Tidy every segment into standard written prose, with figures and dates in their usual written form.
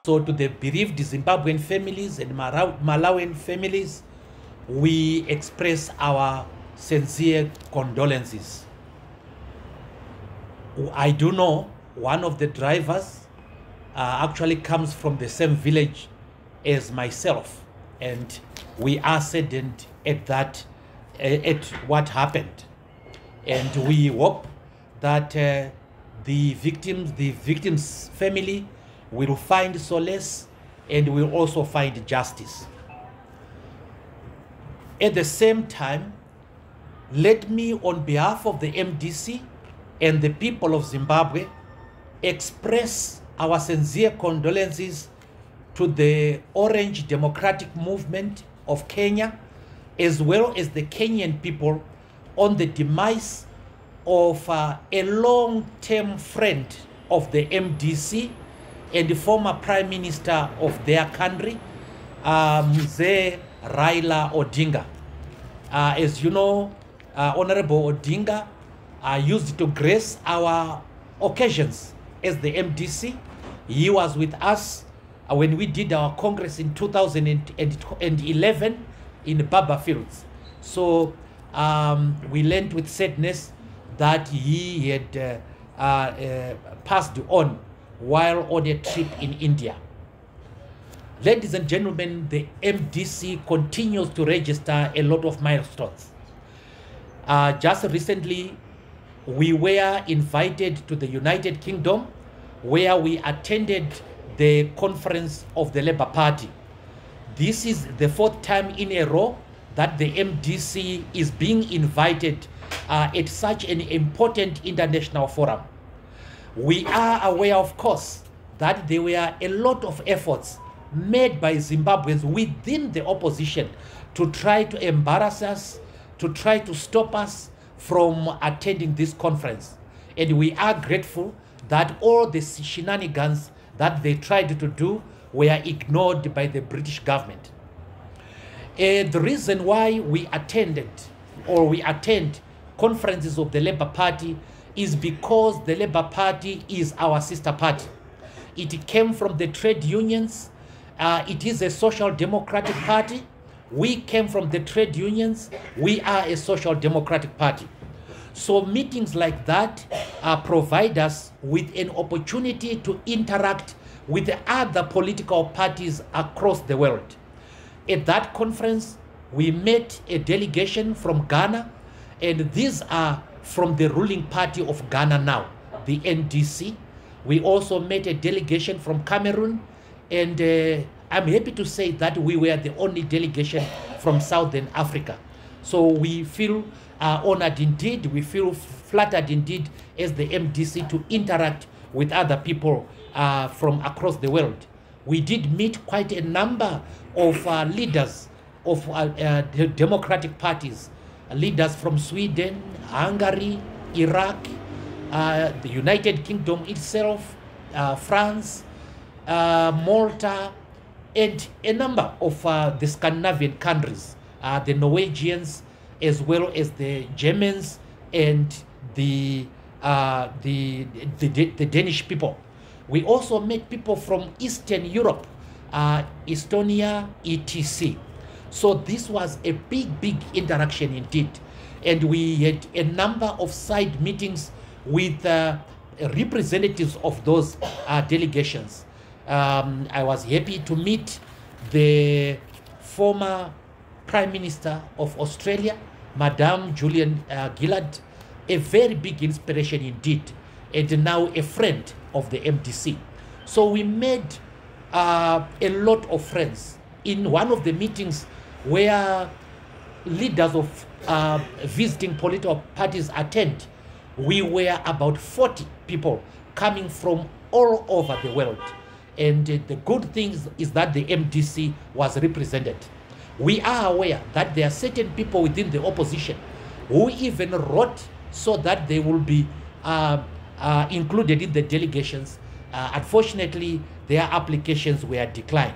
So to the bereaved Zimbabwean families and Malawian families, we express our sincere condolences. I do know one of the drivers actually comes from the same village as myself, and we are saddened at that, at what happened. And we hope that the victim's family will find solace and will also find justice. At the same time, let me, on behalf of the MDC and the people of Zimbabwe, express our sincere condolences to the Orange Democratic Movement of Kenya, as well as the Kenyan people, on the demise of a long-term friend of the MDC and the former Prime Minister of their country, Mzee Raila Odinga. As you know, Honorable Odinga used to grace our occasions as the MDC. He was with us when we did our Congress in 2011 in Baba Fields. So we learned with sadness that he had passed on while on a trip in India. Ladies and gentlemen, the MDC continues to register a lot of milestones. Just recently, we were invited to the United Kingdom, where we attended the conference of the Labour Party. This is the 4th time in a row that the MDC is being invited at such an important international forum. We are aware, of course, that there were a lot of efforts made by Zimbabweans within the opposition to try to embarrass us, to try to stop us from attending this conference. And we are grateful that all the shenanigans that they tried to do were ignored by the British government. The reason why we attend conferences of the Labour Party is because the Labour Party is our sister party. It came from the trade unions. It is a social democratic party. We came from the trade unions. We are a social democratic party. So meetings like that provide us with an opportunity to interact with the other political parties across the world. At that conference, we met a delegation from Ghana, and these are from the ruling party of Ghana now, the NDC. We also met a delegation from Cameroon, and I'm happy to say that we were the only delegation from Southern Africa. So we feel honored indeed, we feel flattered indeed as the MDC to interact with other people from across the world. We did meet quite a number of leaders of the democratic parties, leaders from Sweden, Hungary, Iraq, the United Kingdom itself, France, Malta, and a number of the Scandinavian countries, the Norwegians, as well as the Germans and the Danish people. We also met people from Eastern Europe, Estonia, etc. So this was a big interaction indeed. And we had a number of side meetings with representatives of those delegations. I was happy to meet the former Prime Minister of Australia, Madame Julian Gillard, a very big inspiration indeed, and now a friend of the MDC. So we made a lot of friends. In one of the meetings where leaders of visiting political parties attend, we were about 40 people coming from all over the world. And the good thing is that the MDC was represented. We are aware that there are certain people within the opposition who even wrote so that they will be included in the delegations. Unfortunately, their applications were declined.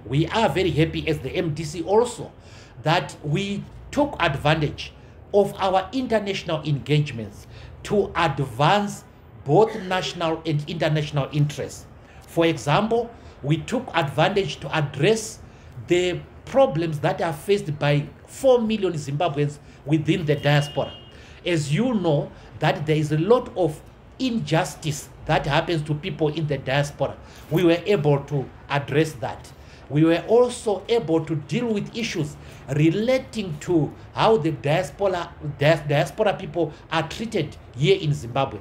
We are very happy as the MDC also that we took advantage of our international engagements to advance both national and international interests. For example, we took advantage to address the problems that are faced by 4 million Zimbabweans within the diaspora. As you know, that there is a lot of injustice that happens to people in the diaspora. We were able to address that. We were also able to deal with issues relating to how the diaspora people are treated here in Zimbabwe.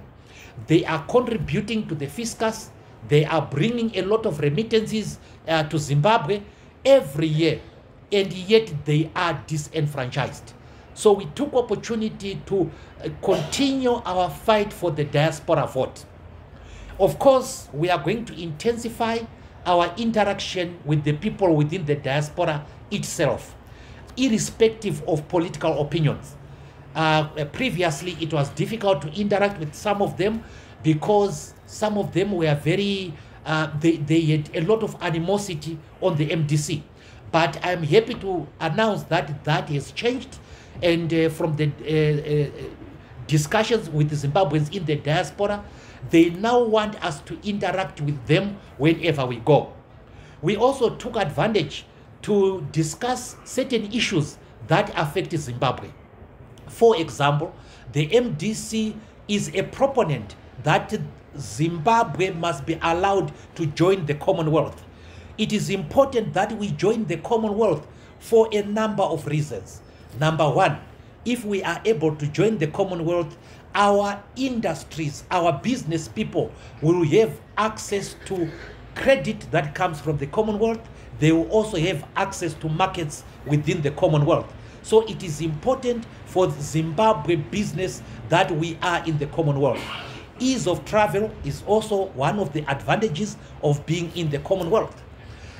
They are contributing to the fiscus. They are bringing a lot of remittances to Zimbabwe every year, and yet they are disenfranchised. So we took opportunity to continue our fight for the diaspora vote. Of course, we are going to intensify our interaction with the people within the diaspora itself, irrespective of political opinions. Previously, it was difficult to interact with some of them because some of them were very, they had a lot of animosity on the MDC. But I'm happy to announce that that has changed, and from the discussions with the Zimbabweans in the diaspora, they now want us to interact with them whenever we go. We also took advantage to discuss certain issues that affect Zimbabwe. For example, the MDC is a proponent that Zimbabwe must be allowed to join the Commonwealth. It is important that we join the Commonwealth for a number of reasons. Number one, if we are able to join the Commonwealth, our industries, our business people will have access to credit that comes from the Commonwealth. They will also have access to markets within the Commonwealth. So it is important for Zimbabwe business that we are in the Commonwealth. Ease of travel is also one of the advantages of being in the Commonwealth.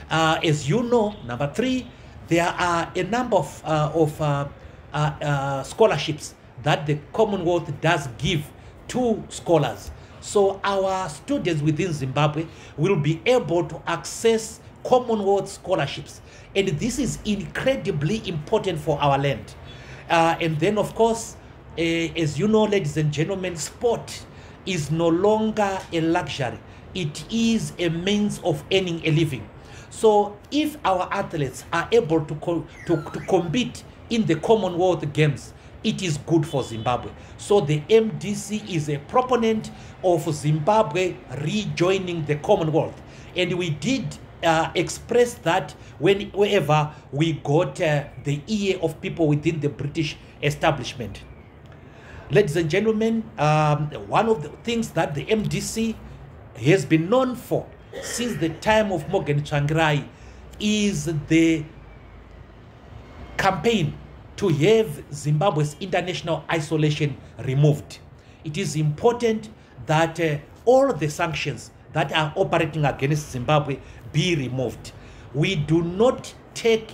As you know, number three, there are a number of scholarships that the Commonwealth does give to scholars. So our students within Zimbabwe will be able to access Commonwealth scholarships. And this is incredibly important for our land. And then, of course, as you know, ladies and gentlemen, sport is no longer a luxury. It is a means of earning a living. So if our athletes are able to compete in the Commonwealth Games, it is good for Zimbabwe. So the MDC is a proponent of Zimbabwe rejoining the Commonwealth. And we did express that whenever we got the ear of people within the British establishment. Ladies and gentlemen, one of the things that the MDC has been known for since the time of Morgan Tsvangirai is the campaign to have Zimbabwe's international isolation removed. It is important that all the sanctions that are operating against Zimbabwe be removed. We do not take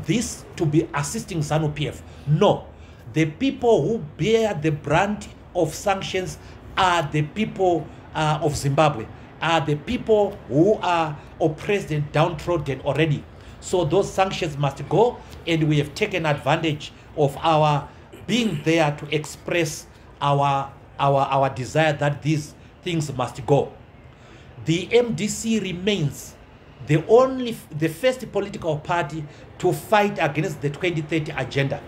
this to be assisting ZANU-PF. No, the people who bear the brunt of sanctions are the people of Zimbabwe, are the people who are oppressed and downtrodden already. So those sanctions must go, and we have taken advantage of our being there to express our desire that these things must go. The MDC remains the first political party to fight against the 2030 agenda.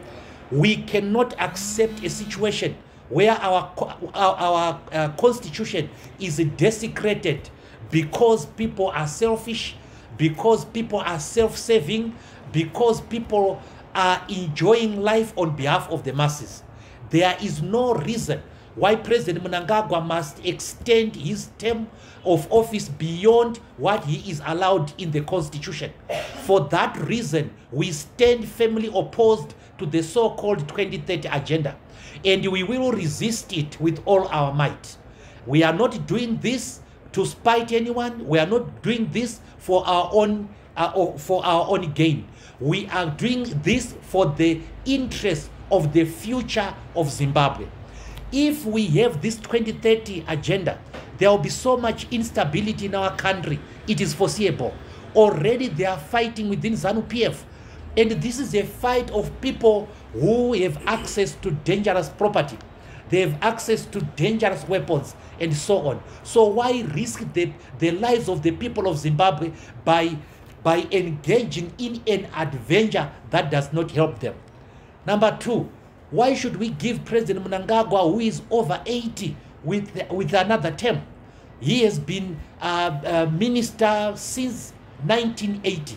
We cannot accept a situation where our constitution is desecrated because people are selfish, because people are self-serving, because people are enjoying life on behalf of the masses. There is no reason why President Mnangagwa must extend his term of office beyond what he is allowed in the constitution. For that reason, we stand firmly opposed to the so-called 2030 agenda, and we will resist it with all our might. We are not doing this to spite anyone. We are not doing this for our own gain. We are doing this for the interest of the future of Zimbabwe. If we have this 2030 agenda, there will be so much instability in our country. It is foreseeable. Already they are fighting within ZANU-PF. And this is a fight of people who have access to dangerous property. They have access to dangerous weapons and so on. So why risk the lives of the people of Zimbabwe by engaging in an adventure that does not help them? Number two, why should we give President Mnangagwa, who is over 80, with another term? He has been a minister since 1980,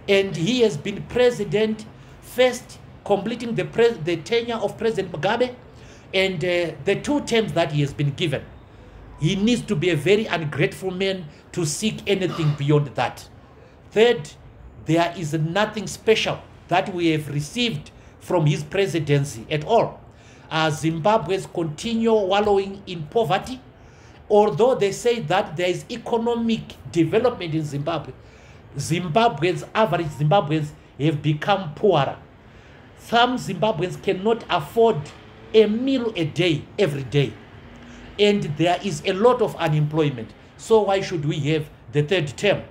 and he has been president first, completing the tenure of President Mugabe, and the 2 terms that he has been given. He needs to be a very ungrateful man to seek anything beyond that. Third, there is nothing special that we have received from his presidency at all. Zimbabweans continue wallowing in poverty, although they say that there is economic development in Zimbabwe. Average Zimbabweans have become poorer. Some Zimbabweans cannot afford a meal a day every day, and there is a lot of unemployment. So why should we have the 3rd term?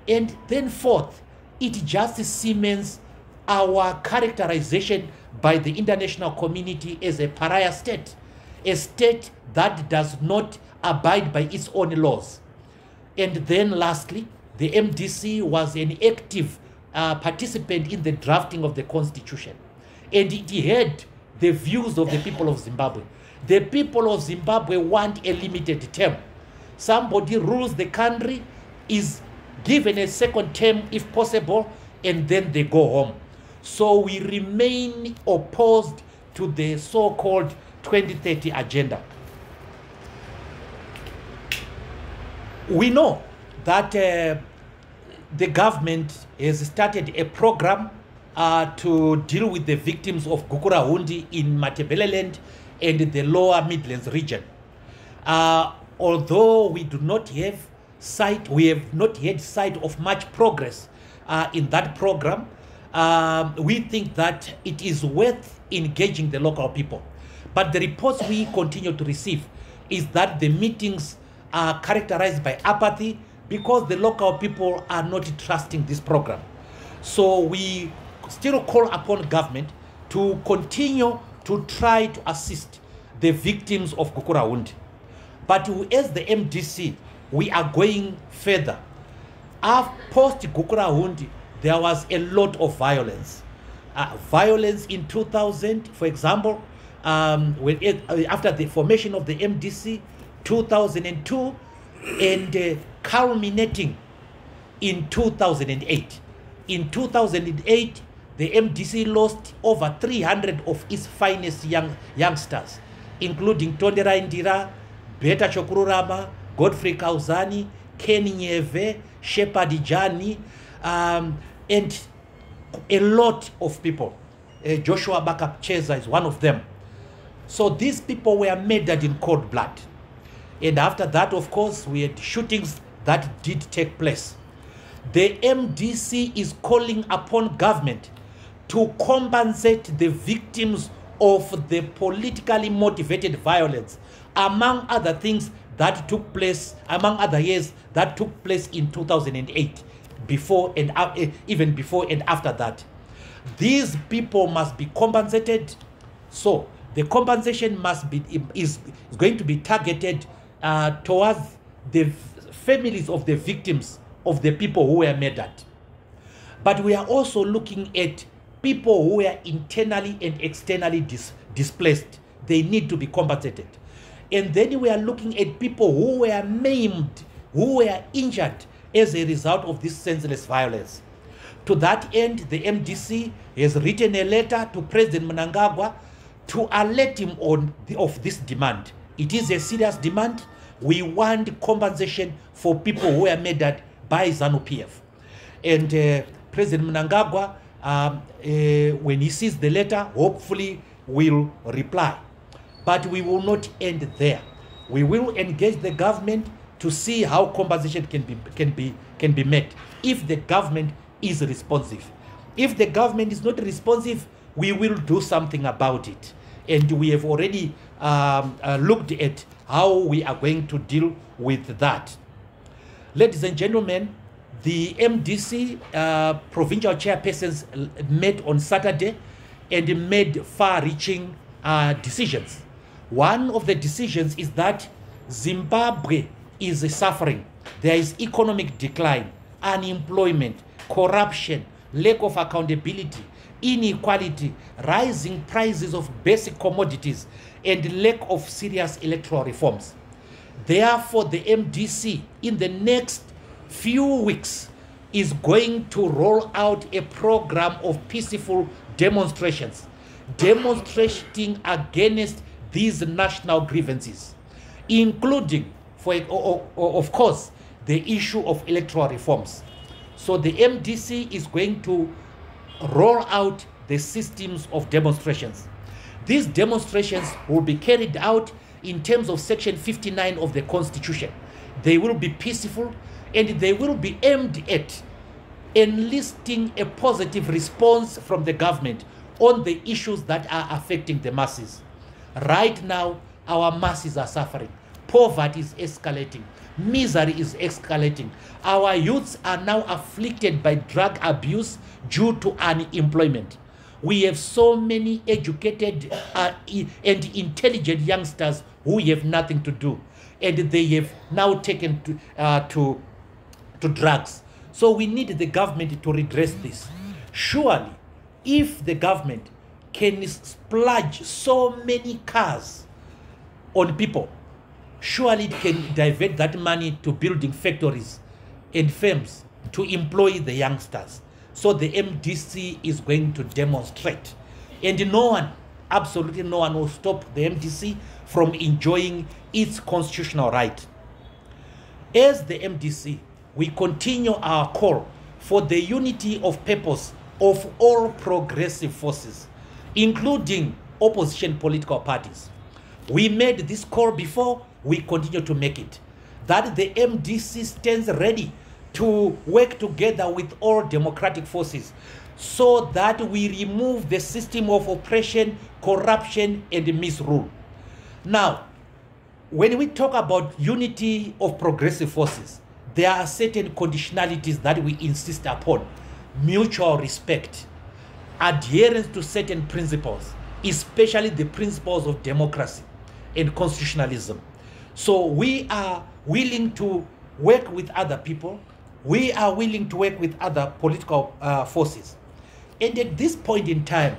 And then fourth, it just cements our characterization by the international community as a pariah state, a state that does not abide by its own laws. And then lastly, the MDC was an active participant in the drafting of the constitution, and it had the views of the people of Zimbabwe. The people of Zimbabwe want a limited term. Somebody rules the country, is given a 2nd term if possible, and then they go home. So we remain opposed to the so-called 2030 agenda. We know that the government has started a program to deal with the victims of Gukurahundi in Matabeleland and the lower Midlands region. Although we do not have sight, we have not had sight of much progress in that program, we think that it is worth engaging the local people. But the reports we continue to receive is that the meetings are characterized by apathy because the local people are not trusting this program. So we still call upon government to continue to try to assist the victims of Gukurahundi. But as the MDC, we are going further. Post Gukurahundi, there was a lot of violence. Violence in 2000, for example, after the formation of the MDC, 2002, and culminating in 2008. In 2008, the MDC lost over 300 of its finest youngsters, including Tondera Indira, Beta Chokururama, Godfrey Kauzani, Ken Nyeve, Shepard Jani, and a lot of people. Joshua Bakap Cheza is one of them. So these people were murdered in cold blood. And after that, of course, we had shootings that did take place. The MDC is calling upon government to compensate the victims of the politically motivated violence, among other things that took place, among other years that took place in 2008, before and even before and after that. These people must be compensated. So the compensation is going to be targeted towards the families of the victims of the people who were murdered. But we are also looking at people who were internally and externally displaced. They need to be compensated. And then we are looking at people who were maimed, who were injured as a result of this senseless violence. To that end, the MDC has written a letter to President Mnangagwa to alert him of this demand. It is a serious demand. We want compensation for people who were murdered by ZANU-PF. And President Mnangagwa, when he sees the letter, hopefully will reply. But we will not end there. We will engage the government to see how compensation can be met if the government is responsive. If the government is not responsive, we will do something about it. And we have already looked at how we are going to deal with that. Ladies and gentlemen, the MDC provincial chairpersons met on Saturday and made far-reaching decisions. One of the decisions is that Zimbabwe is suffering. There is economic decline, unemployment, corruption, lack of accountability, inequality, rising prices of basic commodities, and lack of serious electoral reforms. Therefore, the MDC in the next few weeks is going to roll out a program of peaceful demonstrations, demonstrating against these national grievances, including, of course, the issue of electoral reforms. So the MDC is going to roll out the systems of demonstrations. These demonstrations will be carried out in terms of Section 59 of the Constitution. They will be peaceful and they will be aimed at enlisting a positive response from the government on the issues that are affecting the masses. Right now, our masses are suffering. Poverty is escalating. Misery is escalating. Our youths are now afflicted by drug abuse due to unemployment. We have so many educated and intelligent youngsters who have nothing to do, and they have now taken to drugs. So we need the government to redress this. Surely, if the government can splurge so many cars on people, surely it can divert that money to building factories and firms to employ the youngsters. So the MDC is going to demonstrate. And no one, absolutely no one, will stop the MDC from enjoying its constitutional right. As the MDC, we continue our call for the unity of purpose of all progressive forces, including opposition political parties. We made this call before, we continue to make it, that the MDC stands ready to work together with all democratic forces so that we remove the system of oppression, corruption, and misrule. Now, when we talk about unity of progressive forces, there are certain conditionalities that we insist upon: mutual respect, adherence to certain principles, especially the principles of democracy and constitutionalism. So we are willing to work with other people. We are willing to work with other political forces. And at this point in time,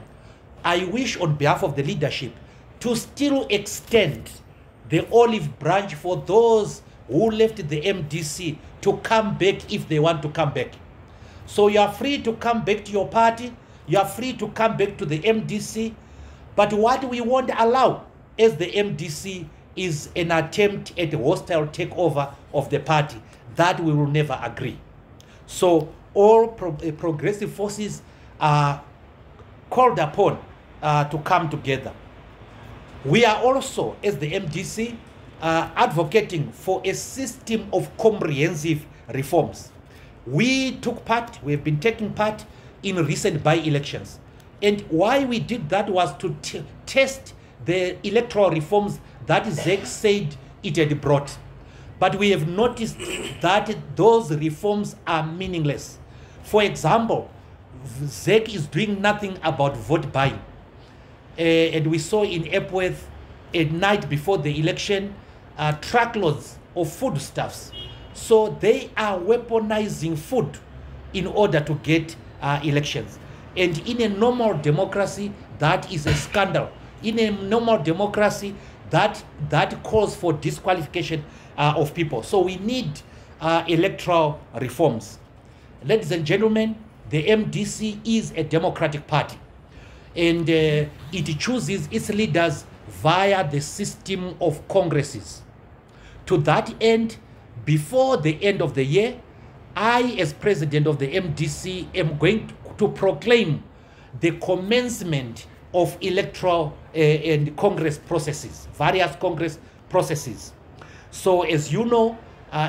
I wish on behalf of the leadership to still extend the olive branch for those who left the MDC to come back if they want to come back. So you are free to come back to your party. You are free to come back to the MDC. But what we won't allow as the MDC is an attempt at a hostile takeover of the party. That we will never agree. So all progressive forces are called upon to come together. We are also, as the MDC, advocating for a system of comprehensive reforms. We have been taking part in recent by-elections. And why we did that was to test the electoral reforms that ZEC said it had brought. But we have noticed that those reforms are meaningless. For example, ZEC is doing nothing about vote buying. And we saw in Epworth, a night before the election, truckloads of foodstuffs. So they are weaponizing food in order to get elections. And in a normal democracy, that is a scandal. In a normal democracy, that calls for disqualification of people. So we need electoral reforms. Ladies and gentlemen, the MDC is a democratic party, and it chooses its leaders via the system of congresses. To that end, before the end of the year, I, as president of the MDC, am going to proclaim the commencement of electoral and Congress processes, various Congress processes. So as you know,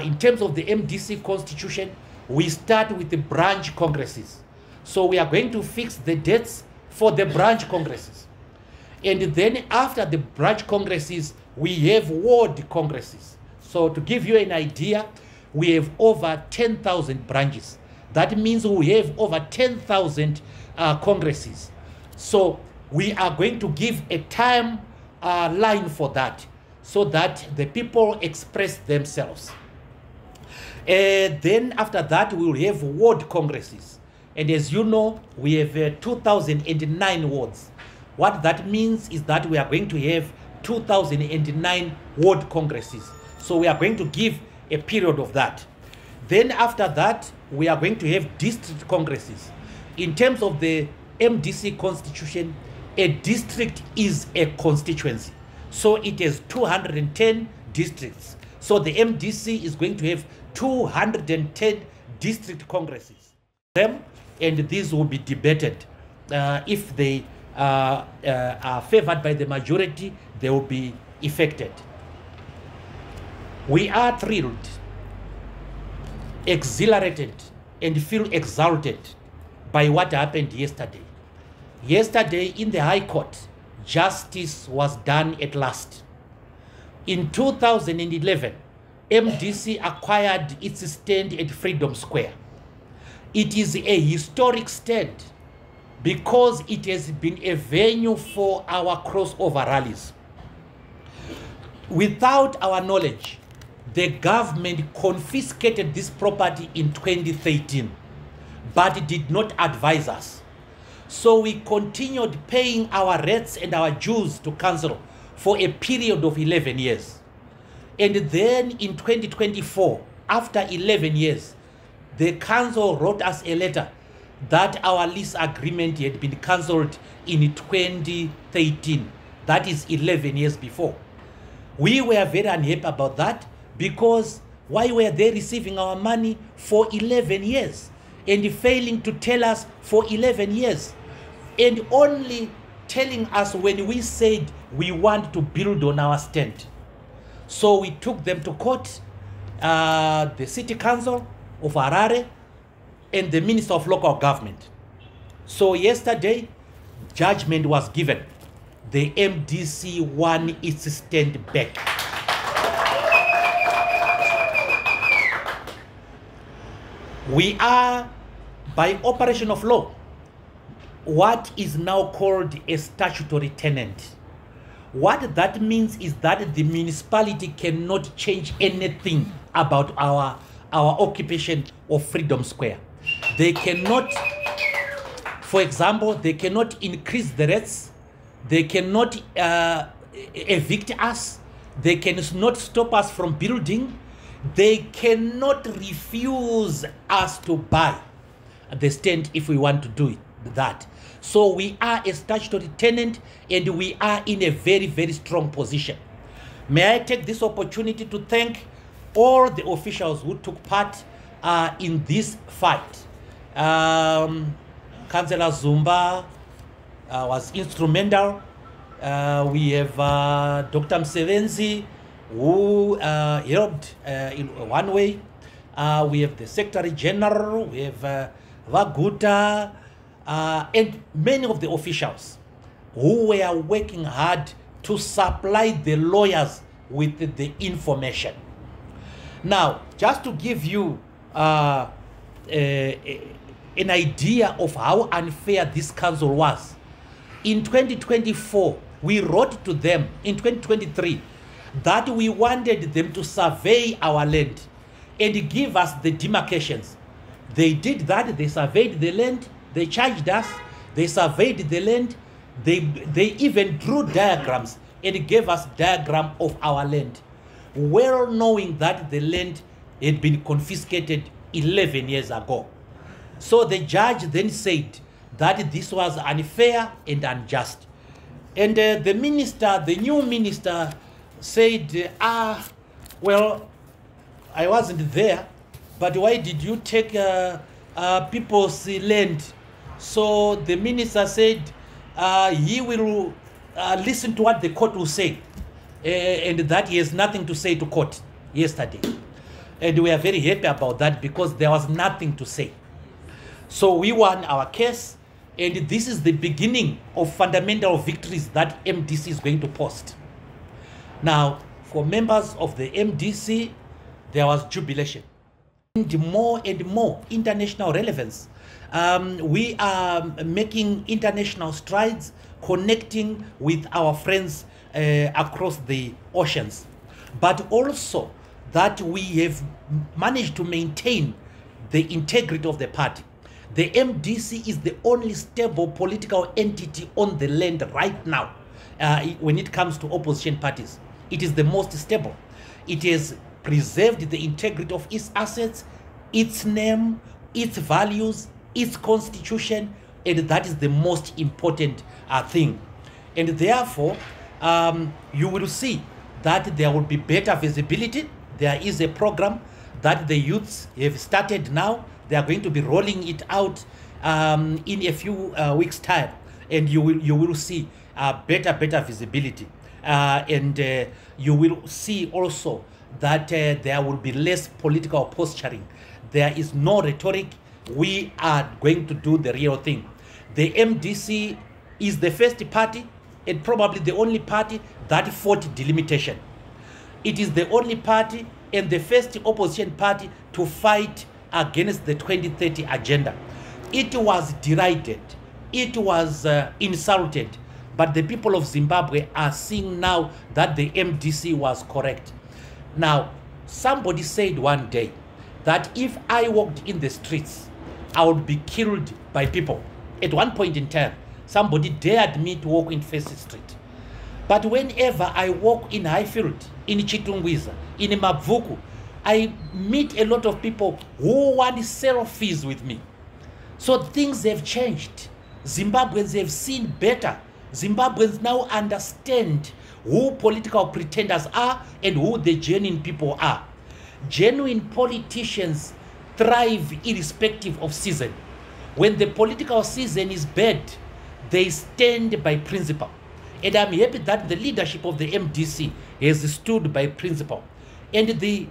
in terms of the MDC constitution, we start with the branch congresses. So we are going to fix the dates for the branch congresses. And then after the branch congresses, we have ward congresses. So to give you an idea, we have over 10,000 branches. That means we have over 10,000 congresses. So we are going to give a time line for that, so that the people express themselves. Then after that, we will have ward congresses. And as you know, we have 2009 wards. What that means is that we are going to have 2009 ward congresses. So we are going to give a period of that. Then after that, we are going to have district congresses. In terms of the MDC constitution, a district is a constituency. So it has 210 districts. So the MDC is going to have 210 district congresses. And these will be debated. If they are favored by the majority, they will be effected. We are thrilled, exhilarated, and feel exalted by what happened yesterday. Yesterday in the High Court, justice was done at last. In 2011, MDC acquired its stand at Freedom Square. It is a historic stand because it has been a venue for our crossover rallies. Without our knowledge, the government confiscated this property in 2013, but it did not advise us. So we continued paying our rates and our dues to council for a period of 11 years. And then in 2024, after 11 years, the council wrote us a letter that our lease agreement had been cancelled in 2013. That is 11 years before. We were very unhappy about that, because why were they receiving our money for 11 years and failing to tell us for 11 years, and only telling us when we said we want to build on our stand? So we took them to court, the City Council of Harare and the Minister of Local Government. So yesterday, judgment was given. The MDC won its stand back. We are, by operation of law, what is now called a statutory tenant. What that means is that the municipality cannot change anything about our occupation of Freedom Square. They cannot, for example, they cannot increase the rates. They cannot evict us. They cannot stop us from building. They cannot refuse us to buy the stand if we want to do that. So we are a statutory tenant, and we are in a very, very strong position. May I take this opportunity to thank all the officials who took part in this fight. Councillor Zumba was instrumental. We have Dr. Msevenzi, who helped in one way. We have the Secretary General, we have Vaguta, and many of the officials who were working hard to supply the lawyers with the information. Now, just to give you an idea of how unfair this council was, in 2024, we wrote to them in 2023 that we wanted them to survey our land and give us the demarcations. They did that. They surveyed the land. They charged us. They surveyed the land. They even drew diagrams and gave us diagram of our land, well knowing that the land had been confiscated 11 years ago. So the judge then said that this was unfair and unjust. And the minister, the new minister, said, well, I wasn't there, but why did you take people's land? So the minister said he will listen to what the court will say, and that he has nothing to say to court yesterday. And we are very happy about that, because there was nothing to say. So we won our case, and this is the beginning of fundamental victories that MDC is going to post. Now, for members of the MDC, there was jubilation. And more international relevance. We are making international strides, connecting with our friends across the oceans, but also that we have managed to maintain the integrity of the party. The MDC is the only stable political entity on the land right now when it comes to opposition parties. It is the most stable. It has preserved the integrity of its assets, its name, its values, its constitution, and that is the most important thing. And therefore, you will see that there will be better visibility. There is a program that the youths have started now. They are going to be rolling it out in a few weeks' time, and you will see better visibility, and you will see also that there will be less political posturing. There is no rhetoric. We are going to do the real thing. The MDC is the first party and probably the only party that fought delimitation. It is the only party and the first opposition party to fight against the 2030 agenda. It was derided, it was insulted, but the people of Zimbabwe are seeing now that the MDC was correct. Now, somebody said one day that if I walked in the streets, I would be killed by people. At one point in time, somebody dared me to walk in First Street. But whenever I walk in Highfield, in Chitungwiza, in Mabvuku, I meet a lot of people who want selfies with me. So things have changed. Zimbabweans have seen better. Zimbabweans now understand who political pretenders are and who the genuine people are. Genuine politicians thrive irrespective of season. When the political season is bad, they stand by principle. And I'm happy that the leadership of the MDC has stood by principle. And the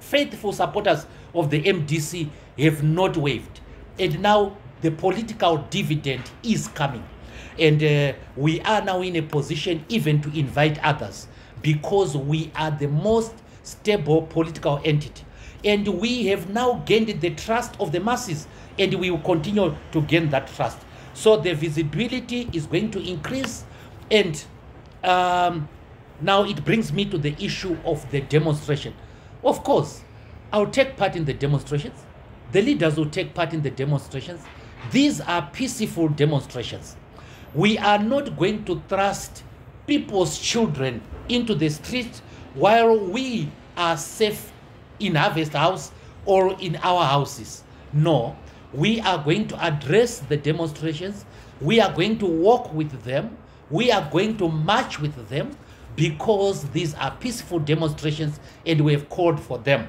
faithful supporters of the MDC have not wavered. And now the political dividend is coming. And we are now in a position even to invite others because we are the most stable political entity. And we have now gained the trust of the masses, and we will continue to gain that trust. So the visibility is going to increase. And now it brings me to the issue of the demonstration. Of course, I'll take part in the demonstrations. The leaders will take part in the demonstrations. These are peaceful demonstrations. We are not going to thrust people's children into the street while we are safe in Harvest House or in our houses. No, we are going to address the demonstrations. We are going to walk with them. We are going to march with them because these are peaceful demonstrations and we have called for them.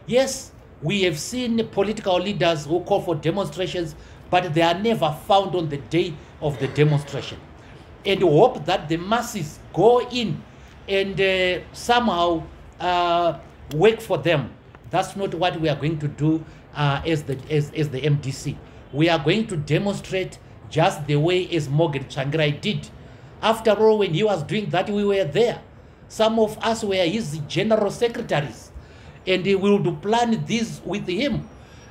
Yes, we have seen political leaders who call for demonstrations, but they are never found on the day of the demonstration. And we hope that the masses go in and somehow work for them. That's not what we are going to do as the MDC. We are going to demonstrate just the way as Morgan Tsvangirai did. After all, when he was doing that, we were there. Some of us were his general secretaries, and we would plan this with him.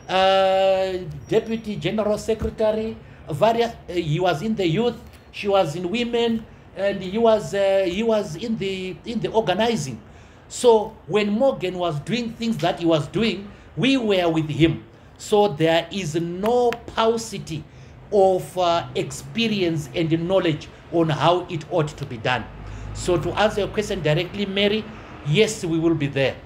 Deputy General Secretary, various. He was in the youth, she was in women, and he was in the organizing. So when Morgan was doing things that he was doing, we were with him. So there is no paucity of experience and knowledge on how it ought to be done. So to answer your question directly, Mary, yes, we will be there.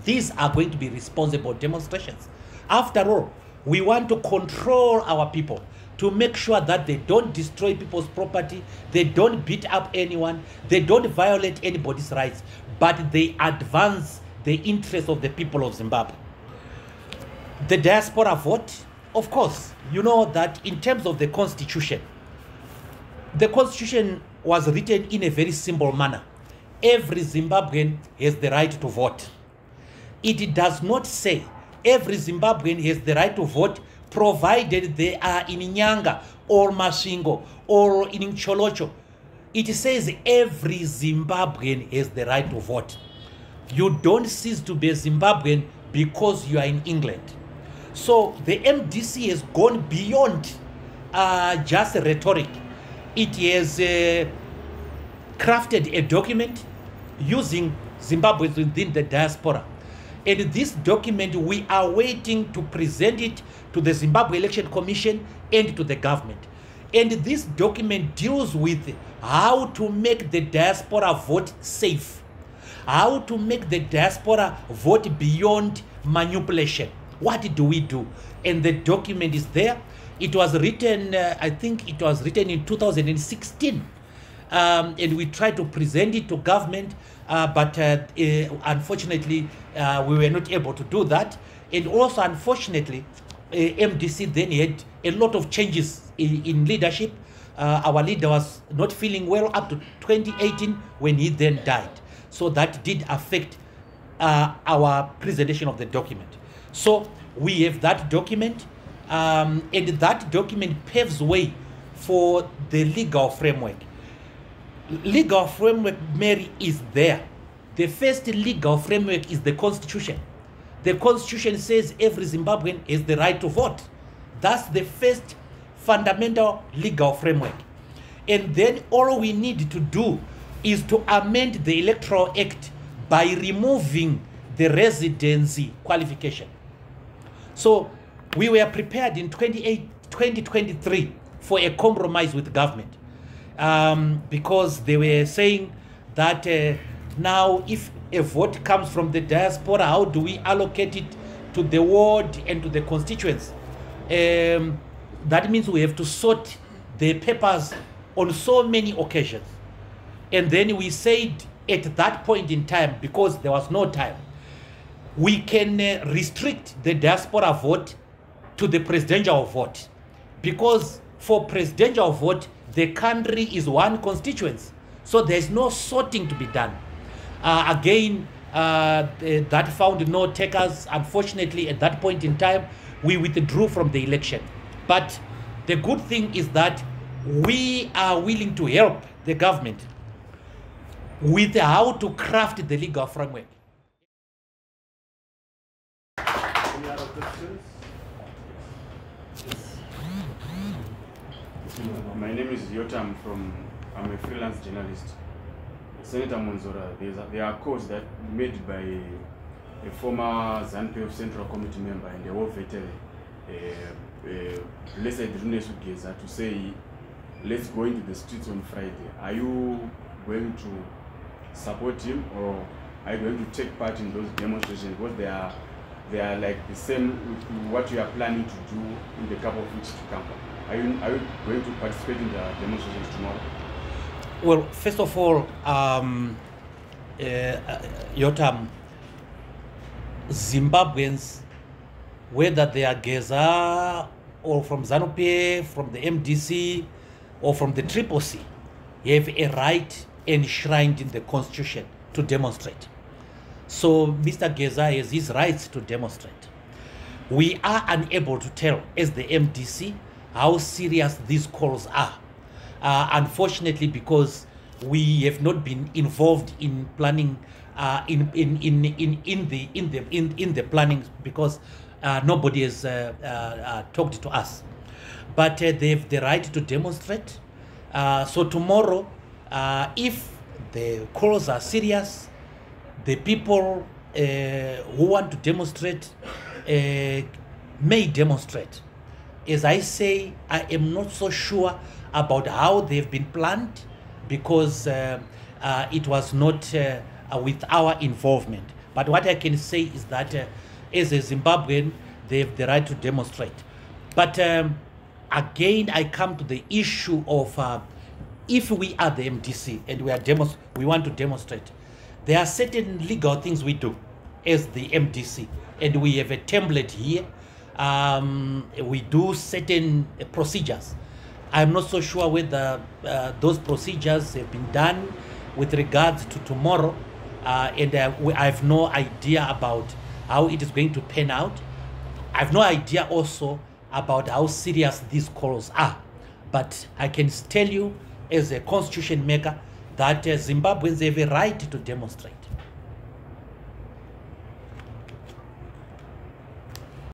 These are going to be responsible demonstrations. After all, we want to control our people to make sure that they don't destroy people's property, they don't beat up anyone, they don't violate anybody's rights, but they advance the interests of the people of Zimbabwe. The diaspora vote, of course, you know that in terms of the constitution was written in a very simple manner. Every Zimbabwean has the right to vote. It does not say every Zimbabwean has the right to vote provided they are in Nyanga or Masvingo or in Cholocho. It says every Zimbabwean has the right to vote. You don't cease to be a Zimbabwean because you are in England. So the MDC has gone beyond just rhetoric. It has crafted a document using Zimbabweans within the diaspora. And this document, we are waiting to present it to the Zimbabwe Election Commission and to the government. And this document deals with how to make the diaspora vote safe, how to make the diaspora vote beyond manipulation. What do we do? And the document is there. It was written, I think it was written in 2016. And we tried to present it to government, but unfortunately, we were not able to do that. And also, unfortunately, MDC then had a lot of changes in leadership. Our leader was not feeling well up to 2018 when he then died. So that did affect our presentation of the document. So we have that document, and that document paves way for the legal framework. Legal framework, Mary, is there. The first legal framework is the Constitution. The Constitution says every Zimbabwean has the right to vote. That's the first fundamental legal framework. And then all we need to do is to amend the Electoral Act by removing the residency qualification. So we were prepared in 2023 for a compromise with government, because they were saying that now if a vote comes from the diaspora, how do we allocate it to the ward and to the constituents? That means we have to sort the papers on so many occasions. And then we said at that point in time, because there was no time, we can restrict the diaspora vote to the presidential vote, because for presidential vote, the country is one constituency. So there's no sorting to be done. Again, that found no takers. Unfortunately, at that point in time, we withdrew from the election. But the good thing is that we are willing to help the government with how to craft the legal framework. Any other questions? My name is Yotam I'm a freelance journalist. Senator Monzora, there are calls that made by a former ZANU-PF Central Committee member and a war veteran, Blessed Runesugeza, to say, let's go into the streets on Friday. Are you going to support him, or are you going to take part in those demonstrations? Because they are like the same with what you are planning to do in the couple of weeks to come. Are you going to participate in the demonstrations tomorrow? Well, first of all, Yotam, Zimbabweans, whether they are Geza or from ZANU-PF, from the MDC, or from the CCC, have a right enshrined in the Constitution to demonstrate. So Mr. Geza has his rights to demonstrate. We are unable to tell, as the MDC, how serious these calls are. Unfortunately, because we have not been involved in planning, in the planning, because nobody has talked to us. But they have the right to demonstrate. So tomorrow, if the calls are serious, the people who want to demonstrate may demonstrate. As I say, I am not so sure about how they've been planned, because it was not with our involvement. But what I can say is that as a Zimbabwean, they have the right to demonstrate. But again, I come to the issue of if we are the MDC and we want to demonstrate, there are certain legal things we do as the MDC, and we have a template here. We do certain procedures. I'm not so sure whether those procedures have been done with regards to tomorrow, and I have no idea about how it is going to pan out. I have no idea also about how serious these calls are. But I can tell you, as a constitution maker, that Zimbabweans have a right to demonstrate.